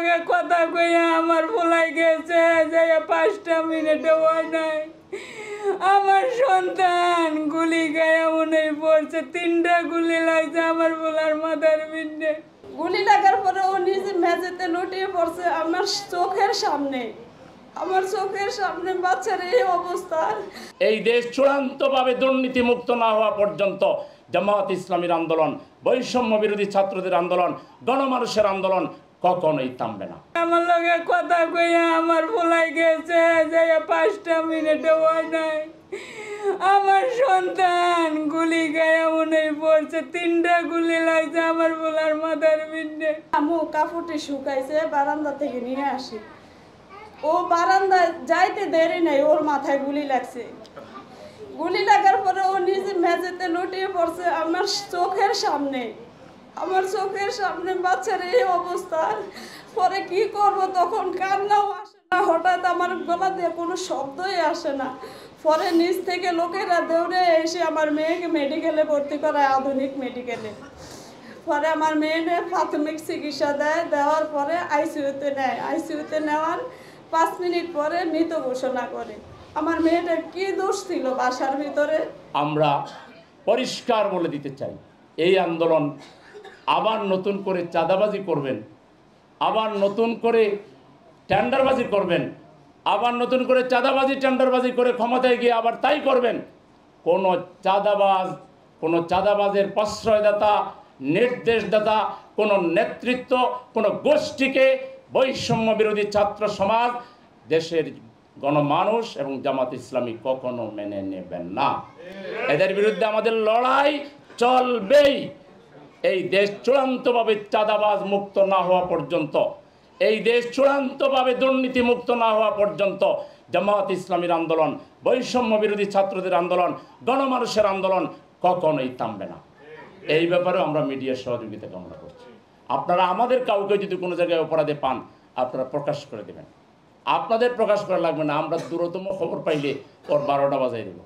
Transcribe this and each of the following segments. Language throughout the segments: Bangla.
লগে কথা কইয়া আমার ভুলাই গেছে যে 5টা মিনিটে হয় নাই। আমার সন্তান গুলি গায়ে মনে পড়ছে, 3টা গুলি লাগছে আমার ভোলার মাথার পিঠে। গুলি লাগার পরে ও নিজে মেঝেতে লুটিয়ে পড়ছে আমার চোখের সামনে। আমার চোখের সামনে বাচ্চার এই অবস্থা। এই দেশ চূড়ান্তভাবে দুর্নীতিমুক্ত না হওয়া পর্যন্ত জামাত ইসলামীর আন্দোলন, বৈষম্য বিরোধী ছাত্রদের আন্দোলন, গণমানুষের আন্দোলন কখনোই থামবে না। আমার লগে কথা কইয়া আমার ভুলাই গেছে যে 5টা মিনিটে হয় নাই। আমার সন্তান গুলি গায়ে মনে পড়ছে, 3টা গুলি লাগছে আমার ভোলার মাথার পিঠে। আমু কাপড়টি শুকাইছে, বারান্দা থেকে নিয়ে আসি। ও বারান্দায় যাইতে দেরি নাই, ওর মাথায় গুলি লাগছে। গুলি লাগার পরে ও নিজে মেঝেতে লুটিয়ে পড়ছে আমার চোখের সামনে। আমার চোখের সামনে বাচ্চার এই অবস্থা। পরে কি করব, তখন কান্নাও আসে না, হঠাৎ আমার গলা দিয়ে কোনো শব্দই আসে না। পরে নিচ থেকে লোকেরা দৌড়ে এসে আমার মেয়েকে মেডিকেলে ভর্তি করায়, আধুনিক মেডিকেলে। পরে আমার মেয়ে প্রাথমিক চিকিৎসা দেওয়ার পরে আইসিইউতে নেয়। আইসিইউতে নেওয়ার 5 মিনিট পরে মৃত ঘোষণা করে। আমার মেয়েটার কি দোষ ছিল বাসার ভিতরে? আমরা পরিষ্কার বলে দিতে চাই, এই আন্দোলন আবার নতুন করে চাঁদাবাজি করবেন, আবার নতুন করে টেন্ডারবাজি করবেন, আবার নতুন করে চাঁদাবাজি টেন্ডারবাজি করে ক্ষমতায় গিয়ে আবার তাই করবেন। কোনো চাঁদাবাজের প্রশ্রয়দাতা, নির্দেশদাতা, কোনো নেতৃত্ব, কোনো গোষ্ঠীকে বৈষম্য বিরোধী ছাত্র সমাজ, দেশের গণমানুষ এবং জামাত ইসলামী কখনো মেনে নেবেন না। এদের বিরুদ্ধে আমাদের লড়াই চলবেই। এই দেশ চূড়ান্তভাবে চাঁদাবাজ মুক্ত না হওয়া পর্যন্ত, এই দেশ চূড়ান্তভাবে দুর্নীতি মুক্ত না হওয়া পর্যন্ত জামাত ইসলামীর আন্দোলন, বৈষম্য বিরোধী ছাত্রদের আন্দোলন, গণমানুষের আন্দোলন কখনোই থামবে না। এই ব্যাপারে আমরা মিডিয়ার সহযোগিতা কামনা করছি। আপনারা আমাদের কাউকে যদি কোনো জায়গায় অপরাধে পান, আপনারা প্রকাশ করে দেবেন। আপনাদের প্রকাশ করা লাগবে না, আমরা দূরতম খবর পাইলে ওর 12টা বাজাই দেব।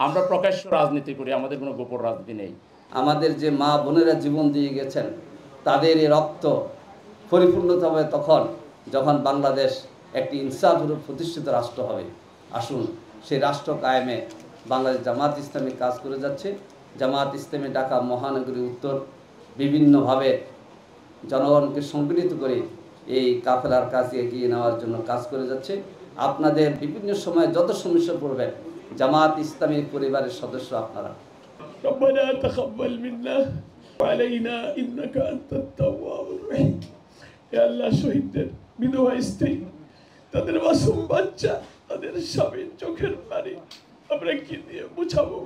আমরা প্রকাশ্য রাজনীতি করি, আমাদের কোনো গোপন রাজনীতি নেই। আমাদের যে মা বোনেরা জীবন দিয়ে গেছেন, তাদের এই রক্ত পরিপূর্ণতা হবে তখন যখন বাংলাদেশ একটি ইনসাফপূর্বক প্রতিষ্ঠিত রাষ্ট্র হবে। আসুন সেই রাষ্ট্র কায়েমে বাংলাদেশ জামাত ইসলামী কাজ করে যাচ্ছে। জামাত ইসলামী ঢাকা মহানগরী উত্তর বিভিন্নভাবে জনগণকে সংগঠিত করে এই কাফেলার কাজে এগিয়ে নেওয়ার জন্য কাজ করে যাচ্ছে। আপনাদের বিভিন্ন সময় যত সমস্যা পড়বেন, জামাত ইসলামী পরিবারের সদস্য আপনারা। ربنا تقبل منا وعلينا إنك أنت التواب الرحيم। يا الله শহীদদের বিধবা স্ত্রী, তাদের মাসুম বাচ্চা, তাদের স্বামীর চোখের পানি আমরা কি দিয়ে বুঝাবো?